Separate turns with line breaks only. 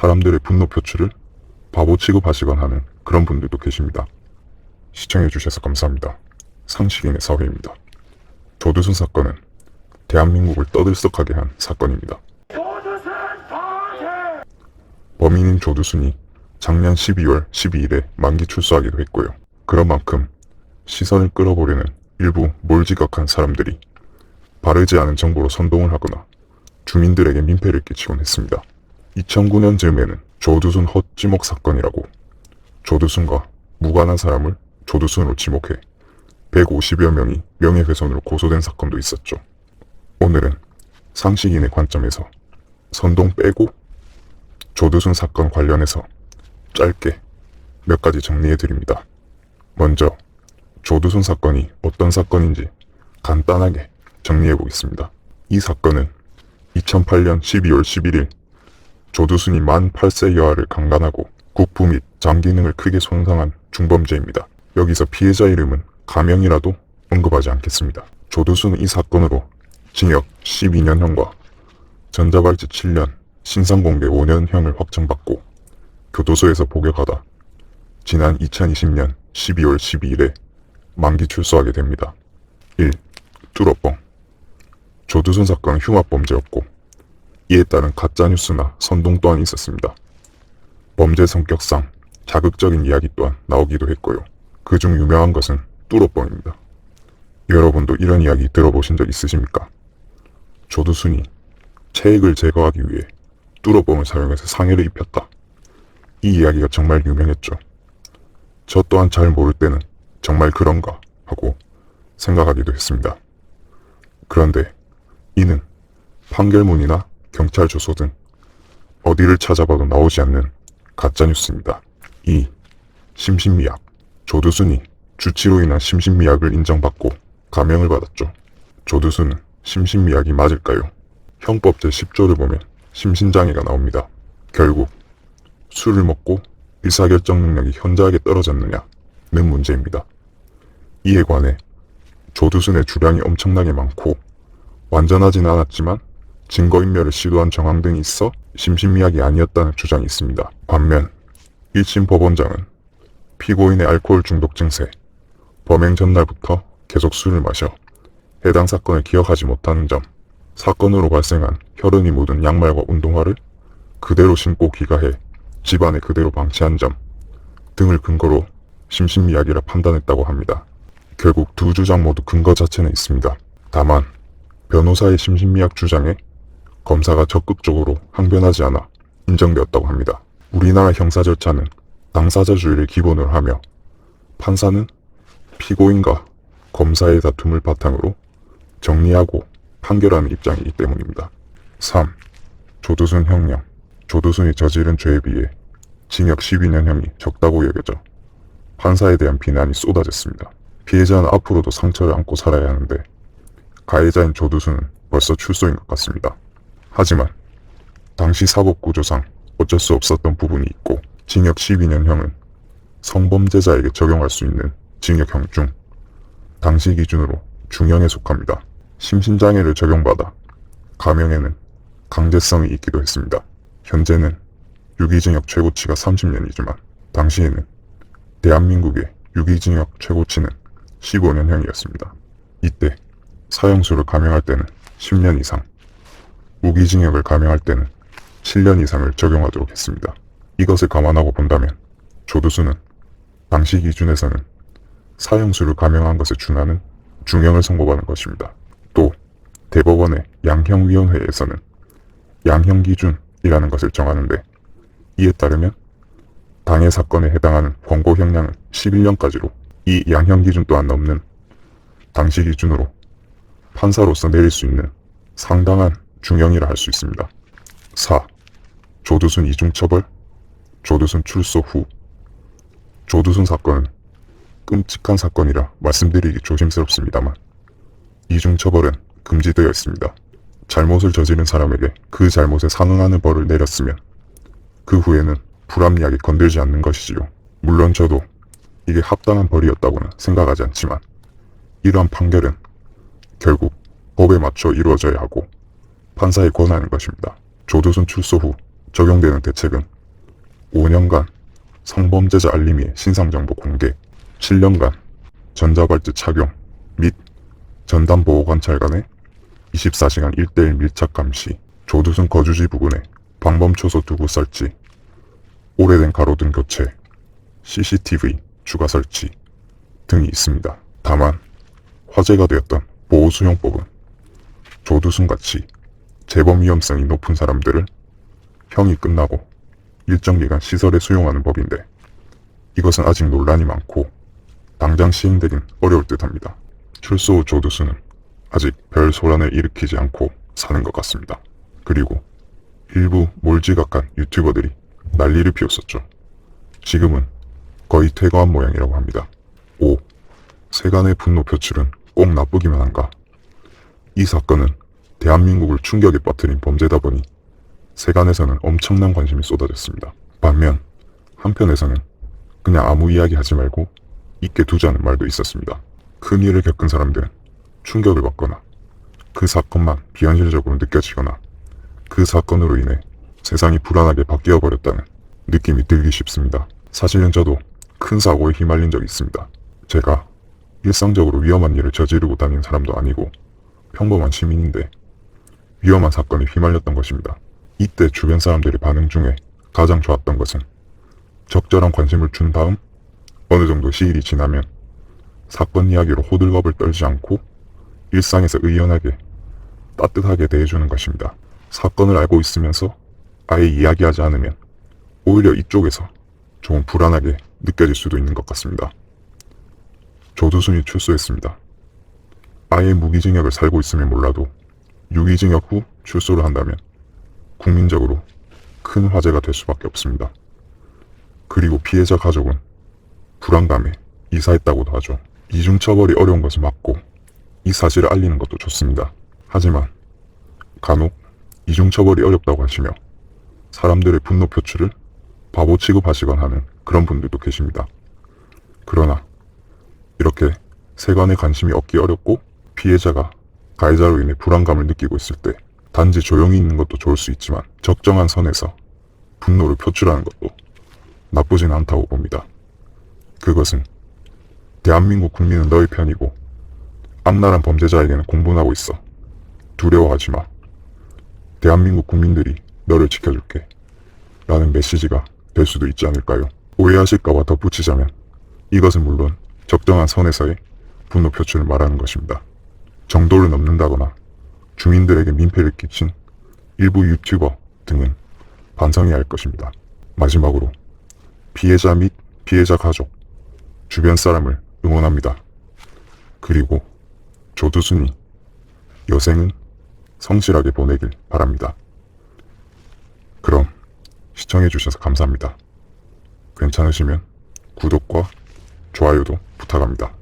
사람들의 분노 표출을 바보 취급하시곤 하는 그런 분들도 계십니다. 시청해주셔서 감사합니다. 상식인의 사회입니다. 조두순 사건은 대한민국을 떠들썩하게 한 사건입니다. 범인인 조두순이 작년 12월 12일에 만기 출소하기도 했고요. 그런 만큼 시선을 끌어보려는 일부 몰지각한 사람들이 바르지 않은 정보로 선동을 하거나 주민들에게 민폐를 끼치곤 했습니다. 2009년 즈음에는 조두순 헛지목 사건이라고 조두순과 무관한 사람을 조두순으로 지목해 150여 명이 명예훼손으로 고소된 사건도 있었죠. 오늘은 상식인의 관점에서 선동 빼고 조두순 사건 관련해서 짧게 몇 가지 정리해드립니다. 먼저 조두순 사건이 어떤 사건인지 간단하게 정리해보겠습니다. 이 사건은 2008년 12월 11일 조두순이 만 8세 여아를 강간하고 국부 및 장 기능을 크게 손상한 중범죄입니다. 여기서 피해자 이름은 가명이라도 언급하지 않겠습니다. 조두순은 이 사건으로 징역 12년형과 전자발찌 7년, 신상공개 5년형을 확정받고 교도소에서 복역하다 지난 2020년 12월 12일에 만기 출소하게 됩니다. 1. 뚜러뻥. 조두순 사건은 흉악범죄였고 이에 따른 가짜뉴스나 선동 또한 있었습니다. 범죄 성격상 자극적인 이야기 또한 나오기도 했고요. 그중 유명한 것은 뚜러뻥입니다. 여러분도 이런 이야기 들어보신 적 있으십니까? 조두순이 체액을 제거하기 위해 뚜러뻥을 사용해서 상해를 입혔다. 이 이야기가 정말 유명했죠. 저 또한 잘 모를 때는 정말 그런가 하고 생각하기도 했습니다. 그런데 이는 판결문이나 경찰 조서 등 어디를 찾아봐도 나오지 않는 가짜뉴스입니다. 2. 심신미약. 조두순이 주치로 인한 심신미약을 인정받고 감형을 받았죠. 조두순은 심신미약이 맞을까요? 형법 제10조를 보면 심신장애가 나옵니다. 결국 술을 먹고 의사결정 능력이 현저하게 떨어졌느냐는 문제입니다. 이에 관해 조두순의 주량이 엄청나게 많고 완전하진 않았지만 증거인멸을 시도한 정황 등이 있어 심신미약이 아니었다는 주장이 있습니다. 반면 1심 법원장은 피고인의 알코올 중독 증세, 범행 전날부터 계속 술을 마셔 해당 사건을 기억하지 못하는 점, 사건으로 발생한 혈흔이 묻은 양말과 운동화를 그대로 신고 귀가해 집안에 그대로 방치한 점 등을 근거로 심신미약이라 판단했다고 합니다. 결국 두 주장 모두 근거 자체는 있습니다. 다만 변호사의 심신미약 주장에 검사가 적극적으로 항변하지 않아 인정되었다고 합니다. 우리나라 형사 절차는 당사자주의를 기본으로 하며 판사는 피고인과 검사의 다툼을 바탕으로 정리하고 판결하는 입장이기 때문입니다. 3. 조두순 형량. 조두순이 저지른 죄에 비해 징역 12년형이 적다고 여겨져 판사에 대한 비난이 쏟아졌습니다. 피해자는 앞으로도 상처를 안고 살아야 하는데 가해자인 조두순은 벌써 출소인 것 같습니다. 하지만 당시 사법구조상 어쩔 수 없었던 부분이 있고 징역 12년형은 성범죄자에게 적용할 수 있는 징역형 중 당시 기준으로 중형에 속합니다. 심신장애를 적용받아 감형에는 강제성이 있기도 했습니다. 현재는 유기징역 최고치가 30년이지만 당시에는 대한민국의 유기징역 최고치는 15년형이었습니다. 이때 사형수를 감형할 때는 10년 이상, 무기징역을 감형할 때는 7년 이상을 적용하도록 했습니다. 이것을 감안하고 본다면 조두순은 당시 기준에서는 사형수를 감형한 것에 준하는 중형을 선고받은 것입니다. 또 대법원의 양형위원회에서는 양형기준이라는 것을 정하는데 이에 따르면 당해 사건에 해당하는 권고 형량은 11년까지로 이 양형기준 또한 넘는 당시 기준으로 판사로서 내릴 수 있는 상당한 중형이라 할 수 있습니다. 4. 조두순 이중처벌. 조두순 출소 후. 조두순 사건은 끔찍한 사건이라 말씀드리기 조심스럽습니다만 이중처벌은 금지되어 있습니다. 잘못을 저지른 사람에게 그 잘못에 상응하는 벌을 내렸으면 그 후에는 불합리하게 건들지 않는 것이지요. 물론 저도 이게 합당한 벌이었다고는 생각하지 않지만 이러한 판결은 결국 법에 맞춰 이루어져야 하고 판사의 권한인 것입니다. 조두순 출소 후 적용되는 대책은 5년간 성범죄자 알림위의 신상정보 공개, 7년간 전자발찌 착용 및 전담보호관찰관의 24시간 1:1 밀착 감시, 조두순 거주지 부근에 방범초소 2구 설치, 오래된 가로등 교체, CCTV 추가 설치 등이 있습니다. 다만 화제가 되었던 보호수용법은 조두순같이 재범 위험성이 높은 사람들을 형이 끝나고 일정 기간 시설에 수용하는 법인데, 이것은 아직 논란이 많고 당장 시행되긴 어려울 듯합니다. 출소 후 조두순은 아직 별 소란을 일으키지 않고 사는 것 같습니다. 그리고 일부 몰지각한 유튜버들이 난리를 피웠었죠. 지금은 거의 퇴거한 모양이라고 합니다. 5. 세간의 분노 표출은 꼭 나쁘기만 한가? 이 사건은 대한민국을 충격에 빠뜨린 범죄다 보니 세간에서는 엄청난 관심이 쏟아졌습니다. 반면 한편에서는 그냥 아무 이야기 하지 말고 있게 두자는 말도 있었습니다. 큰 일을 겪은 사람들은 충격을 받거나 그 사건만 비현실적으로 느껴지거나 그 사건으로 인해 세상이 불안하게 바뀌어 버렸다는 느낌이 들기 쉽습니다. 사실은 저도 큰 사고에 휘말린 적이 있습니다. 제가 일상적으로 위험한 일을 저지르고 다니는 사람도 아니고 평범한 시민인데 위험한 사건에 휘말렸던 것입니다. 이때 주변 사람들의 반응 중에 가장 좋았던 것은 적절한 관심을 준 다음 어느 정도 시일이 지나면 사건 이야기로 호들갑을 떨지 않고 일상에서 의연하게 따뜻하게 대해주는 것입니다. 사건을 알고 있으면서 아예 이야기하지 않으면 오히려 이쪽에서 조금 불안하게 느껴질 수도 있는 것 같습니다. 조두순이 출소했습니다. 아예 무기징역을 살고 있으면 몰라도 유기징역 후 출소를 한다면 국민적으로 큰 화제가 될 수밖에 없습니다. 그리고 피해자 가족은 불안감에 이사했다고도 하죠. 이중처벌이 어려운 것은 맞고 이 사실을 알리는 것도 좋습니다. 하지만 간혹 이중처벌이 어렵다고 하시며 사람들의 분노 표출을 바보 취급하시곤 하는 그런 분들도 계십니다. 그러나 이렇게 세간의 관심이 얻기 어렵고 피해자가 가해자로 인해 불안감을 느끼고 있을 때 단지 조용히 있는 것도 좋을 수 있지만 적정한 선에서 분노를 표출하는 것도 나쁘진 않다고 봅니다. 그것은 대한민국 국민은 너의 편이고 악랄한 범죄자에게는 공분하고 있어. 두려워하지 마. 대한민국 국민들이 너를 지켜줄게. 라는 메시지가 될 수도 있지 않을까요? 오해하실까봐 덧붙이자면 이것은 물론 적정한 선에서의 분노 표출을 말하는 것입니다. 정도를 넘는다거나 주민들에게 민폐를 끼친 일부 유튜버 등은 반성해야 할 것입니다. 마지막으로 피해자 및 피해자 가족, 주변 사람을 응원합니다. 그리고 조두순이 여생은 성실하게 보내길 바랍니다. 그럼 시청해주셔서 감사합니다. 괜찮으시면 구독과 좋아요도 부탁합니다.